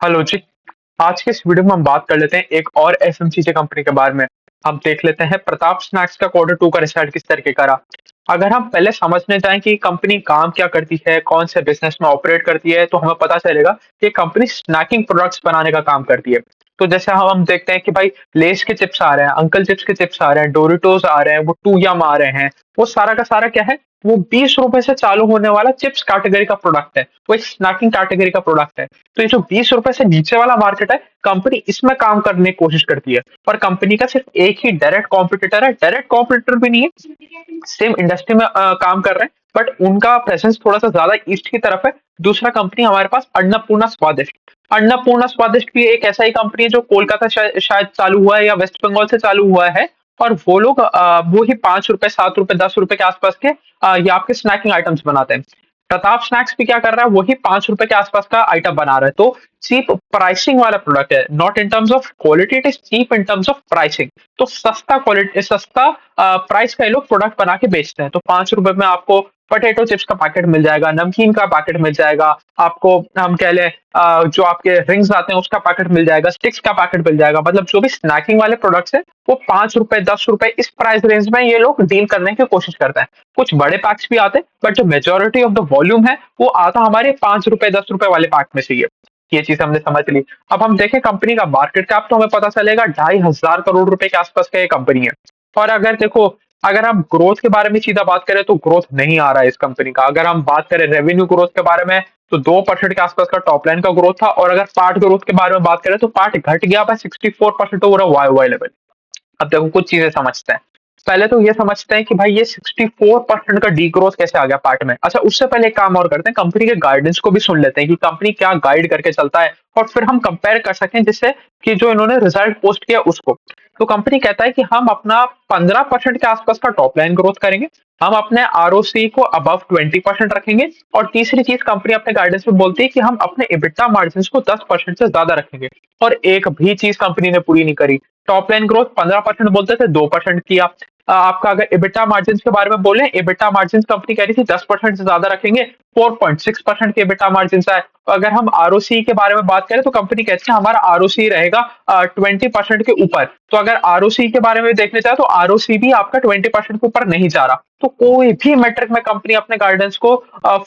Hello जी। आज के इस वीडियो में हम बात कर लेते हैं एक और एफएमसीजी कंपनी के बारे में। हम देख लेते हैं प्रताप स्नैक्स का क्वार्टर टू का रिजल्ट किस तरीके का रहा। अगर हम पहले समझने जाएं कि कंपनी काम क्या करती है, कौन से बिजनेस में ऑपरेट करती है, तो हमें पता चलेगा कि कंपनी स्नैकिंग प्रोडक्ट्स बनाने का काम करती है। तो जैसे हम देखते हैं कि भाई लेस के चिप्स आ रहे हैं, अंकल चिप्स के चिप्स आ रहे हैं, डोरिटोस आ रहे हैं, वो टू यम आ रहे हैं। वो सारा का सारा क्या है, वो 20 रुपए से चालू होने वाला चिप्स कैटेगरी का प्रोडक्ट है। वो एक स्नैकिंग कैटेगरी का प्रोडक्ट है। तो ये जो 20 रुपए से नीचे वाला मार्केट है, कंपनी इसमें काम करने की कोशिश करती है। और कंपनी का सिर्फ एक ही डायरेक्ट कॉम्पिटिटर है, डायरेक्ट कॉम्पिटिटर भी नहीं है, सेम इंडस्ट्री में काम कर रहे हैं, बट उनका प्रेजेंस थोड़ा सा ज्यादा ईस्ट की तरफ है। दूसरा कंपनी हमारे पास अन्नपूर्णा स्वादिष्ट। अन्नपूर्णा स्वादिष्ट भी एक ऐसा ही कंपनी है जो कोलकाता शायद चालू हुआ है या वेस्ट बंगाल से चालू हुआ है। और वो लोग वो ही 5 रुपए, 7 रुपए, 10 रुपए के आसपास के ये आपके स्नैकिंग आइटम्स बनाते हैं। प्रताप स्नैक्स भी क्या कर रहा है, वही 5 रुपए के आसपास का आइटम बना रहा है। तो चीप प्राइसिंग वाला प्रोडक्ट है, not in terms of quality, it is cheap in terms of pricing. तो सस्ता क्वालिटी, सस्ता प्राइस का ये लोग प्रोडक्ट बना के बेचते हैं। तो 5 रुपए में आपको पोटैटो चिप्स का पैकेट मिल जाएगा, नमकीन का पैकेट मिल जाएगा, आपको हम कह लें जो आपके रिंग्स आते हैं उसका पैकेट मिल जाएगा, स्टिक्स का पैकेट मिल जाएगा। मतलब जो भी स्नैकिंग वाले प्रोडक्ट्स है, वो 5 रुपए, 10 रुपए इस प्राइस रेंज में ये लोग डील करने की कोशिश करते हैं। कुछ बड़े पैक्स भी आते हैं, बट जो मेजोरिटी ऑफ द वॉल्यूम है वो आता हमारे 5 रुपए, 10 रुपए वाले पैक में से ही है। ये चीज हमने समझ ली। अब हम देखें कंपनी का मार्केट कैप, तो हमें पता चलेगा 2,500 करोड़ रुपए के आसपास का ये कंपनी है। और अगर देखो, अगर हम ग्रोथ के बारे में सीधा बात करें तो ग्रोथ नहीं आ रहा है इस कंपनी का। अगर हम बात करें रेवेन्यू ग्रोथ के बारे में, तो 2% के आसपास का टॉप लाइन का ग्रोथ था। और अगर पार्ट ग्रोथ के बारे में बात करें तो पार्ट घट गया by 64% over a Y level. अब देखो कुछ चीजें समझते हैं। पहले तो ये समझते हैं कि भाई ये 64% का डी ग्रोथ कैसे आ गया पार्ट में। अच्छा, उससे पहले एक काम और करते हैं, कंपनी के गाइडेंस को भी सुन लेते हैं कि कंपनी क्या गाइड करके चलता है, और फिर हम कंपेयर कर सकें जिससे कि जो इन्होंने रिजल्ट पोस्ट किया उसको। तो कंपनी कहता है कि हम अपना 15% के आसपास का टॉप लाइन ग्रोथ करेंगे, हम अपने आरओसी को अबव 20% रखेंगे, और तीसरी चीज कंपनी अपने गाइडेंस में बोलती है कि हम अपने इबिटा मार्जिन को 10% से ज्यादा रखेंगे। और एक भी चीज कंपनी ने पूरी नहीं करी। टॉप लाइन ग्रोथ 15% बोलते थे, 2% किया। आपका अगर इबिटा मार्जिन के बारे में बोले, इबिटा मार्जिन कंपनी कह रही थी 10% से ज्यादा रखेंगे, 4.6% के इबिटा मार्जिन है। अगर हम आरओसी के बारे में बात करें तो कंपनी कहती है हमारा आरओसी रहेगा 20% के ऊपर। तो अगर आरओसी के बारे में देखने जाए तो आरओसी भी आपका 20% के ऊपर नहीं जा रहा। तो कोई भी मेट्रिक में कंपनी अपने गाइडेंस को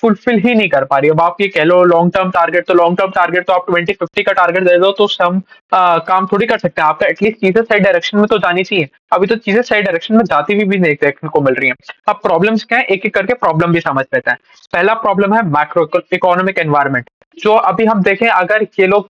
फुलफिल ही नहीं कर पा रही। अब आप ये कह लो लॉन्ग टर्म टारगेट, तो लॉन्ग टर्म टारगेट तो आप 2050 का टारगेट दे दो तो हम काम थोड़ी कर सकते हैं। आपका एटलीस्ट चीजें सही डायरेक्शन में तो जानी चाहिए। अभी तो चीजें सही डायरेक्शन में जाती हुई भी नहीं देखने को मिल रही हैं। अब प्रॉब्लम्स क्या है, एक एक करके प्रॉब्लम भी समझ लेते हैं। पहला प्रॉब्लम है मैक्रो इकोनॉमिक एनवायरनमेंट। जो अभी हम देखें, अगर ये लोग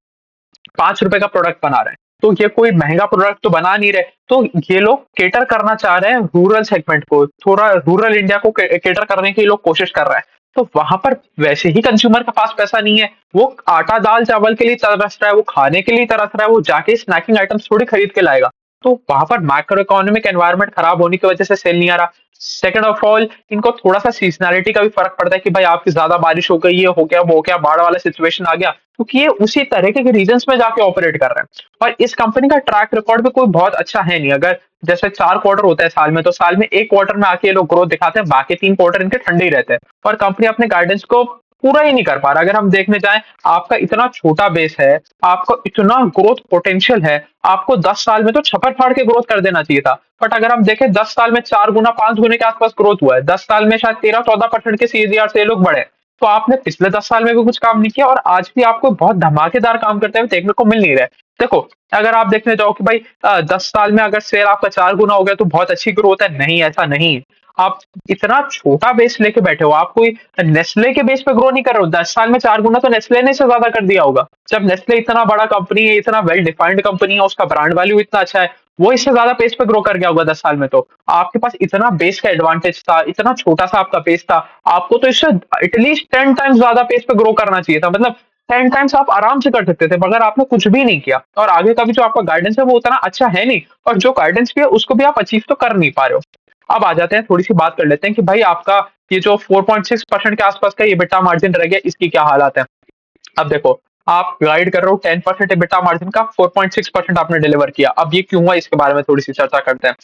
5 रुपए का प्रोडक्ट बना रहे हैं, तो ये कोई महंगा प्रोडक्ट तो बना नहीं रहे। तो ये लोग केटर करना चाह रहे हैं रूरल सेगमेंट को, थोड़ा रूरल इंडिया को केटर करने की लोग कोशिश कर रहे हैं। तो वहां पर वैसे ही कंज्यूमर के पास पैसा नहीं है, वो आटा दाल चावल के लिए तरस रहा है, वो खाने के लिए तरस रहा है, वो जाके स्नैकिंग आइटम्स थोड़ी खरीद के लाएगा। तो वहां पर मैक्रो इकोनॉमिक एनवायरनमेंट खराब होने की वजह से सेल नहीं आ रहा। सेकंड ऑफ ऑल, इनको थोड़ा सा सीजनैलिटी का भी फर्क पड़ता है कि भाई आपकी ज्यादा बारिश हो गई, ये हो गया, वो हो गया, बाढ़ वाला सिचुएशन आ गया, क्योंकि ये उसी तरीके के रीजन्स में जाके ऑपरेट कर रहे हैं। और इस कंपनी का ट्रैक रिकॉर्ड भी कोई बहुत अच्छा है नहीं। अगर जैसे 4 क्वार्टर होता है साल में, तो साल में एक क्वार्टर में आके ये लोग ग्रोथ दिखाते हैं, बाकी 3 क्वार्टर इनके ठंडे ही रहते हैं। और कंपनी अपने गाइडेंस को पूरा ही नहीं कर पा रहा। अगर हम देखने जाएं, आपका इतना छोटा बेस है, आपको इतना ग्रोथ पोटेंशियल है, आपको 10 साल में तो छप्पर फाड़ के ग्रोथ कर देना चाहिए था। बट अगर हम देखें 10 साल में 4 गुना, 5 गुने के आसपास ग्रोथ हुआ है। 10 साल में शायद 13-14% के सीएजीआर से ये लोग बढ़े। तो आपने पिछले 10 साल में भी कुछ काम नहीं किया, और आज भी आपको बहुत धमाकेदार काम करते हुए देखने को मिल नहीं रहा है। देखो, अगर आप देखने जाओ कि भाई 10 साल में अगर शेयर आपका 4 गुना हो गया तो बहुत अच्छी ग्रोथ है, नहीं, ऐसा नहीं है। आप इतना छोटा बेस लेके बैठे हो, आप कोई नेस्ले के बेस पे ग्रो नहीं कर रहे हो। 10 साल में 4 गुना तो नेस्ले ने से ज्यादा कर दिया होगा। जब नेस्ले इतना बड़ा कंपनी है, इतना वेल डिफाइंड कंपनी है, उसका ब्रांड वैल्यू इतना अच्छा है, वो इससे ज्यादा पेस पे ग्रो कर गया होगा 10 साल में। तो आपके पास इतना बेस का एडवांटेज था, इतना छोटा सा आपका बेस था, आपको तो इससे एटलीस्ट 10 टाइम्स ज्यादा पेस पे ग्रो करना चाहिए था। मतलब 10 टाइम्स आप आराम से कर सकते थे, मगर आपने कुछ भी नहीं किया। और आगे का भी जो आपका गाइडेंस है वो उतना अच्छा है नहीं, और जो गाइडेंस भी है उसको भी आप अचीव तो कर नहीं पा रहे हो। अब आ जाते हैं, थोड़ी सी बात कर लेते हैं कि भाई आपका ये जो 4.6% के आसपास का EBITDA मार्जिन रह गया, इसकी क्या हालात है। अब देखो, आप गाइड कर रहे हो 10% EBITDA मार्जिन का, 4.6% आपने डिलीवर किया। अब ये क्यों हुआ, इसके बारे में थोड़ी सी चर्चा करते हैं।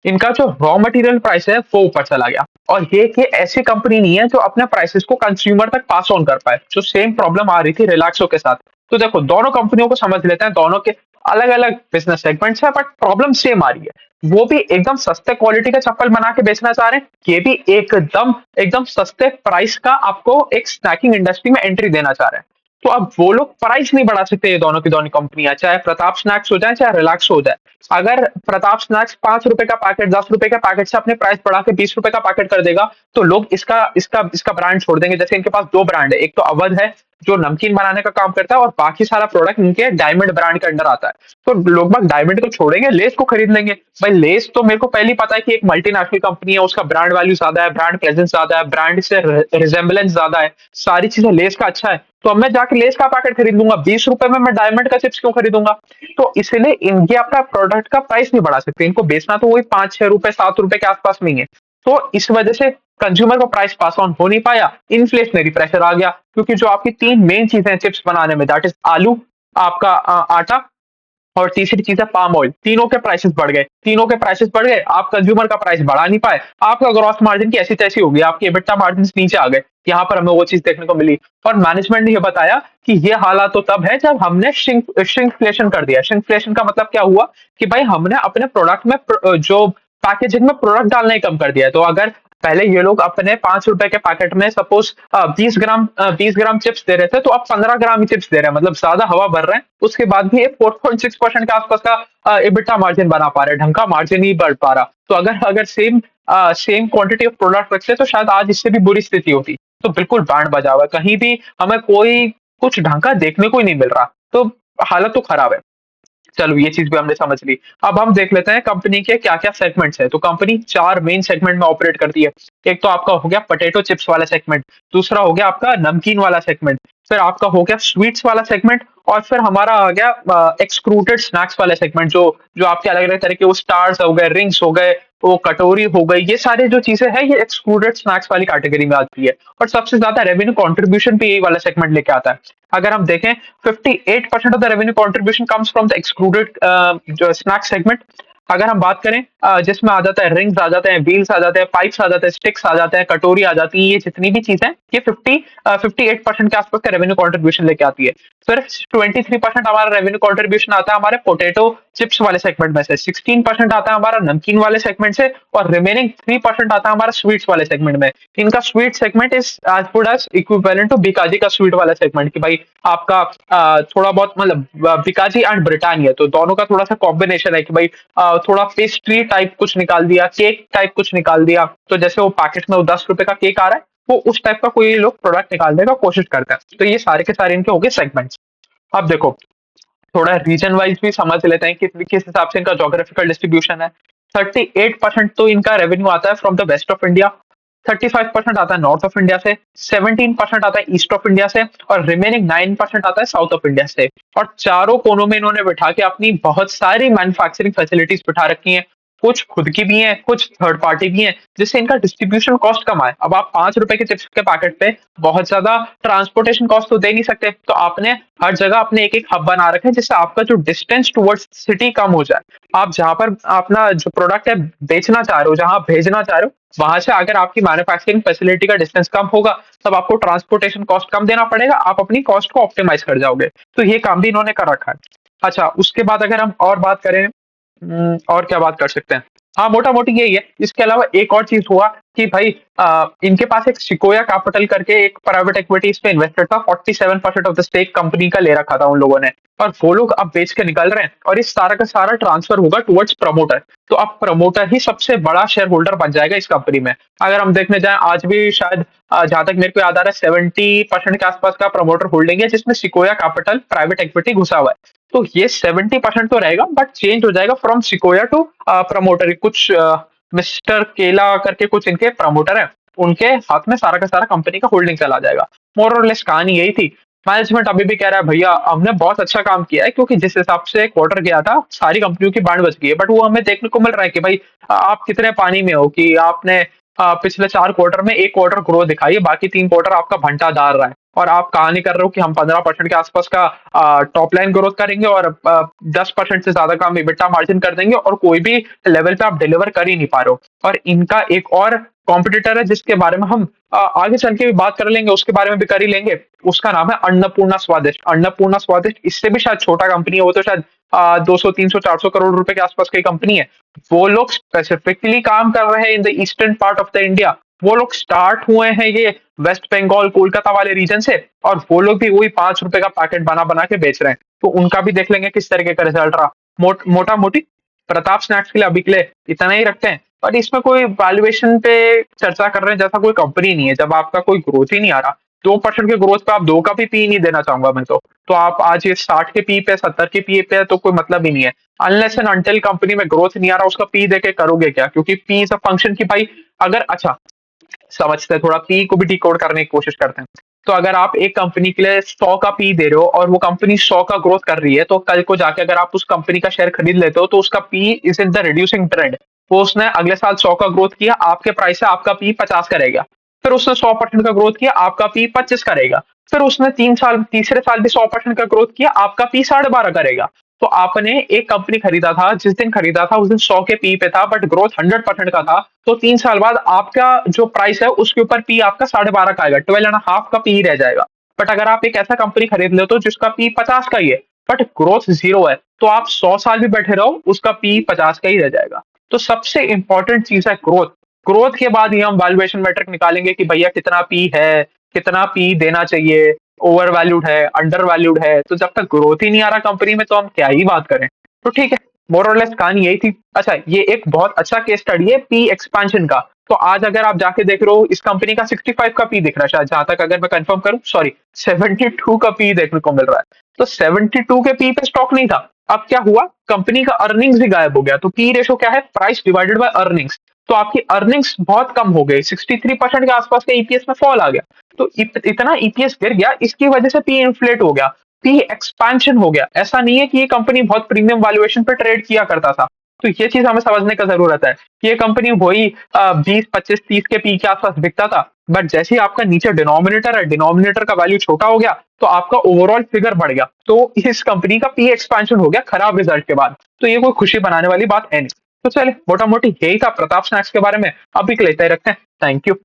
इनका जो रॉ मटेरियल प्राइस है वो ऊपर चला गया, और ये ऐसी कंपनी नहीं है जो अपने प्राइसेस को कंज्यूमर तक पास ऑन कर पाए, जो सेम प्रॉब्लम आ रही थी रिलैक्सो के साथ। तो देखो दोनों कंपनियों को समझ लेते हैं, दोनों के अलग-अलग बिज़नेस सेगमेंट्स हैं बट प्रॉब्लम सेम आ रही है। वो भी एकदम सस्ते क्वालिटी का चप्पल बना के बेचना चाह रहे हैं, ये भी एकदम एकदम सस्ते प्राइस का आपको एक स्नैकिंग इंडस्ट्री में एंट्री देना चाह रहे हैं। तो अब वो लोग प्राइस नहीं बढ़ा सकते, ये दोनों की दोनों कंपनियां, चाहे प्रताप स्नैक्स हो जाए चाहे रिलैक्स हो जाए। अगर प्रताप स्नैक्स 5 रुपए का पैकेट 10 रुपए का पैकेट से अपने प्राइस बढ़ा के 20 रुपए का पैकेट कर देगा, तो लोग इसका इसका इसका ब्रांड छोड़ देंगे। जैसे इनके पास दो ब्रांड है, एक तो अवध है जो नमकीन बनाने का काम करता है और बाकी सारा प्रोडक्ट इनके डायमंड ब्रांड के अंडर आता है। तो लोग बाग डायमंड को छोड़ेंगे, लेस को खरीद लेंगे। भाई लेस तो मेरे को पहले ही पता है कि एक मल्टीनेशनल कंपनी है, उसका ब्रांड वैल्यू ज्यादा है, ब्रांड प्रेजेंस ज्यादा है, ब्रांड से रिजेम्बलेंस ज्यादा है, सारी चीजें लेस का अच्छा है। तो अब मैं जाके लेस का पैकेट खरीद लूंगा, 20 रुपए में मैं डायमंड का चिप्स क्यों खरीदूंगा? तो इसलिए इनके अपना प्रोडक्ट का प्राइस नहीं बढ़ा सकते, इनको बेचना तो वही 5 6 रुपए 7 रुपए के आसपास में ही है। तो इस वजह से कंज्यूमर को प्राइस पास ऑन हो नहीं पाया, इन्फ्लेशनरी प्रेशर आ गया, क्योंकि जो आपकी तीन मेन चीजें हैं चिप्स बनाने में, दैट इज आलू, आपका आटा और तीसरी चीज है पाम ऑयल, तीनों के प्राइसेस बढ़ गए, तीनों के प्राइसेस बढ़ गए, आप कंज्यूमर का प्राइस बढ़ा नहीं पाए, आपका ग्रॉस मार्जिन की ऐसी तैसी हो गई, आपके एबिटा मार्जिन नीचे आ गए। यहाँ पर हमें वो चीज देखने को मिली। और मैनेजमेंट ने ये बताया कि ये हालात तो तब है जब हमने श्रिंकफ्लेशन कर दिया। श्रिंकफ्लेशन का मतलब क्या हुआ कि भाई हमने अपने प्रोडक्ट में जो पैकेजिंग में प्रोडक्ट डालना ही कम कर दिया है। तो अगर पहले ये लोग अपने 5 रुपए के पैकेट में सपोज 20 ग्राम चिप्स दे रहे थे, तो अब 15 ग्राम ही चिप्स दे रहे हैं, मतलब ज्यादा हवा भर रहे हैं। उसके बाद भी 4.6% के आसपास का एबिटा मार्जिन बना पा रहे हैं, ढंग का मार्जिन ही बढ़ पा रहा। तो अगर अगर सेम क्वांटिटी ऑफ प्रोडक्ट रखते तो शायद आज इससे भी बुरी स्थिति होती। तो बिल्कुल बैंड बजा हुआ है, कहीं भी हमें कोई कुछ ढंग का देखने को ही नहीं मिल रहा। तो हालत तो खराब है। चलो ये चीज भी हमने समझ ली। अब हम देख लेते हैं कंपनी के क्या क्या सेगमेंट्स है। तो कंपनी चार मेन सेगमेंट में ऑपरेट करती है। एक तो आपका हो गया पोटैटो चिप्स वाला सेगमेंट, दूसरा हो गया आपका नमकीन वाला सेगमेंट, फिर आपका हो गया स्वीट्स वाला सेगमेंट, और फिर हमारा आ गया एक्सक्रूडेड स्नैक्स वाला सेगमेंट, जो जो आपके अलग अलग तरह के वो स्टार्स हो गए, रिंग्स हो गए, वो कटोरी हो गई, ये सारे जो चीजें हैं ये एक्सक्लूडेड स्नैक्स वाली कैटेगरी में आती है। और सबसे ज्यादा रेवेन्यू कंट्रीब्यूशन भी यही वाला सेगमेंट लेके आता है। अगर हम देखें 58% of the revenue contribution comes from the excluded जो स्नैक्स सेगमेंट। अगर हम बात करें जिसमें आ जाता है रिंग्स, आ जाते हैं व्हील्स, आ जाते हैं पाइप्स, आ जाते हैं स्टिक्स, आ जाते हैं कटोरी, आ जाती है, ये जितनी भी चीजें ये 58% के आसपास का रेवेन्यू कंट्रीब्यूशन लेके आती है। फिर 23% हमारा रेवेन्यू कंट्रीब्यूशन आता है हमारे पोटैटो चिप्स वाले सेगमेंट में से, 16% आता है हमारा नमकीन वाले सेगमेंट से, और रिमेनिंग 3% आता है हमारा स्वीट्स वाले सेगमेंट में। इनका sweet segment is as good as equivalent to Bikaji का स्वीट वाला सेगमेंट, कि भाई आपका थोड़ा बहुत मतलब बीकाजी एंड ब्रिटानिया, तो दोनों का थोड़ा सा कॉम्बिनेशन है कि भाई थोड़ा पेस्ट्री टाइप कुछ निकाल दिया, केक टाइप कुछ निकाल दिया। तो जैसे वो पैकेट में वो 10 रुपए का केक आ रहा है, वो उस टाइप का कोई लोग प्रोडक्ट निकालने का कोशिश करते हैं। तो ये सारे के सारे इनके हो गए सेगमेंट्स। अब देखो थोड़ा रीजन वाइज भी समझ लेते हैं कि किस हिसाब से इनका जोग्राफिकल डिस्ट्रीब्यूशन है। 38% तो इनका रेवेन्यू आता है from the west of India, 35% आता है नॉर्थ ऑफ इंडिया से, 17% आता है ईस्ट ऑफ इंडिया से, और रिमेनिंग 9% आता है साउथ ऑफ इंडिया से। और चारों कोनों में इन्होंने बिठा के अपनी बहुत सारी मैन्युफैक्चरिंग फैसिलिटीज बिठा रखी हैं, कुछ खुद की भी हैं, कुछ थर्ड पार्टी भी हैं, जिससे इनका डिस्ट्रीब्यूशन कॉस्ट कम आए। अब आप 5 रुपए के चिप्स के पैकेट पे बहुत ज्यादा ट्रांसपोर्टेशन कॉस्ट तो दे नहीं सकते, तो आपने हर जगह अपने एक एक हब बना रखे हैं, जिससे आपका जो डिस्टेंस टुवर्ड्स सिटी कम हो जाए। आप जहां पर अपना जो प्रोडक्ट है बेचना चाह रहे हो, जहां आप भेजना चाह रहे हो, वहां से अगर आपकी मैन्युफैक्चरिंग फैसिलिटी का डिस्टेंस कम होगा, तब आपको ट्रांसपोर्टेशन कॉस्ट कम देना पड़ेगा, आप अपनी कॉस्ट को ऑप्टिमाइज कर जाओगे। तो ये काम भी इन्होंने कर रखा है। अच्छा, उसके बाद अगर हम और बात करें, और क्या बात कर सकते हैं? हाँ, मोटा-मोटी यही है। इसके अलावा एक और चीज़ हुआ कि भाई इनके पास एक सिकोया कैपिटल करके एक प्राइवेट इक्विटी इस पे इन्वेस्टेड था, 47% ऑफ द स्टेक कंपनी का ले रखा था उन लोगों ने, और वो लोग अब बेच के निकल रहे हैं, और इस सारा का सारा ट्रांसफर होगा टुवर्ड्स प्रमोटर। तो अब प्रमोटर ही सबसे बड़ा शेयर होल्डर बन जाएगा इस कंपनी में। अगर हम देखने जाएँ आज भी शायद जहाँ तक मेरे को याद आ रहा है 70% के आसपास का प्रमोटर होल्डिंग है, जिसमें सिकोया कैपिटल प्राइवेट इक्विटी घुसा हुआ है। तो ये 70% तो रहेगा, बट चेंज हो जाएगा फ्रॉम सिकोया टू प्रमोटर। कुछ मिस्टर केला करके कुछ इनके प्रमोटर हैं, उनके हाथ में सारा का सारा कंपनी का होल्डिंग चला जाएगा। मोर और लेस कहानी यही थी। मैनेजमेंट अभी भी कह रहा है भैया हमने बहुत अच्छा काम किया है, क्योंकि जिस हिसाब से क्वार्टर गया था सारी कंपनियों की बाढ़ बच गई है, बट वो हमें देखने को मिल रहा है कि भाई आप कितने पानी में हो, कि आपने पिछले 4 क्वार्टर में 1 क्वार्टर ग्रोथ दिखाई है, बाकी 3 क्वार्टर आपका भंटा डाल रहा है। और आप कहानी कर रहे हो कि हम 15% के आसपास का टॉप लाइन ग्रोथ करेंगे और 10% से ज़्यादा का हम एबिटा मार्जिन कर देंगे और कोई भी लेवल पे आप डिलीवर कर ही नहीं पा रहे हो। और इनका एक और कॉम्पिटिटर है जिसके बारे में हम आगे चल के भी बात कर लेंगे, उसके बारे में भी कर ही लेंगे। उसका नाम है अन्नपूर्णा स्वादिष्ट। अन्नपूर्णा स्वादिष्ट इससे भी शायद छोटा कंपनी है, वो तो शायद 200, 300, 400 करोड़ रुपए के आसपास की कंपनी है। वो लोग स्पेसिफिकली काम कर रहे हैं in the eastern part of the India. वो लोग स्टार्ट हुए हैं ये वेस्ट बंगाल कोलकाता वाले रीजन से, और वो लोग भी वही 5 रुपए का पैकेट बना बना के बेच रहे हैं। तो उनका भी देख लेंगे किस तरीके का रिजल्ट रहा। मोटा मोटी प्रताप स्नैक्स के लिए अभी के लिए इतना ही रखते हैं। और इसमें कोई वैल्यूएशन पे चर्चा कर रहे हैं जैसा कोई कंपनी नहीं है, जब आपका कोई ग्रोथ ही नहीं आ रहा। 2% के ग्रोथ पे आप 2 का भी पी नहीं देना चाहूंगा मैं तो आप आज ये 60 के पी पे 70 के पी पे है तो कोई मतलब ही नहीं है। अनलेस एंड अनटिल कंपनी में ग्रोथ नहीं आ रहा, उसका पी देके करोगे क्या? क्योंकि पी इज अ फंक्शन की भाई, अगर अच्छा समझते हैं, थोड़ा पी को भी डिकोड करने की कोशिश करते हैं। तो अगर आप एक कंपनी के लिए 100 का पी दे रहे हो और वो कंपनी 100 का ग्रोथ कर रही है, तो कल को जाके अगर आप उस कंपनी का शेयर खरीद लेते हो तो उसका P is in the reducing trend. वो उसने अगले साल 100 का ग्रोथ किया, आपके प्राइस से आपका पी 50 करेगा। फिर उसने 100% का ग्रोथ किया, आपका पी 25 करेगा। फिर उसने 3 साल तीसरे साल भी 100% का ग्रोथ किया, आपका पी 12.5 करेगा। तो आपने एक कंपनी खरीदा था, जिस दिन खरीदा था उस दिन 100 के पी पे था, बट ग्रोथ 100% का था। तो 3 साल बाद आपका जो प्राइस है उसके ऊपर पी आपका 12.5 का आएगा, 12.5 का पी रह जाएगा। बट अगर आप एक ऐसा कंपनी खरीद लेते हो जिसका पी 50 का ही है बट ग्रोथ 0 है, तो आप 100 साल भी बैठे रहो उसका पी 50 का ही रह जाएगा। तो सबसे इंपॉर्टेंट चीज है ग्रोथ। ग्रोथ के बाद ही हम वैल्यूएशन मैट्रिक निकालेंगे कि भैया कितना पी है, कितना पी देना चाहिए, ओवर वैल्यूड है, अंडर वैल्यूड है। तो जब तक ग्रोथ ही नहीं आ रहा कंपनी में तो हम क्या ही बात करें। तो ठीक है, मोर और लेस कहानी यही थी। अच्छा, ये एक बहुत अच्छा केस स्टडी है पी एक्सपेंशन का। तो आज अगर आप जाके देख रहे हो इस कंपनी का 65 का पी दिख रहा है, शायद जहां तक अगर मैं कंफर्म करूं, सॉरी 72 का पी देखने को मिल रहा है। तो 72 के पी पे स्टॉक नहीं था। अब क्या हुआ, कंपनी का अर्निंग्स भी गायब हो गया। तो पी रेशो क्या है, प्राइस डिवाइडेड बाय अर्निंग्स। तो आपकी अर्निंग्स बहुत कम हो गई, 63% के आसपास का ईपीएस में फॉल आ गया। तो इतना ईपीएस गिर गया, इसकी वजह से पी इन्फ्लेट हो गया, पी एक्सपेंशन हो गया। ऐसा नहीं है कि ये कंपनी बहुत प्रीमियम वैल्यूएशन पे ट्रेड किया करता था। तो ये चीज हमें समझने का जरूरत है कि ये कंपनी वही 20, 25, 30 के पी के आसपास बिकता था, बट जैसे ही आपका नीचे डिनोमिनेटर है, डिनोमिनेटर का वैल्यू छोटा हो गया तो आपका ओवरऑल फिगर बढ़ गया। तो इस कंपनी का पी एक्सपेंशन हो गया खराब रिजल्ट के बाद। तो ये कोई खुशी बनाने वाली बात है नहीं। तो चलिए, मोटा मोटी यही था प्रताप स्नैक्स के बारे में। अभी के लिए इतना ही रखते हैं। Thank you.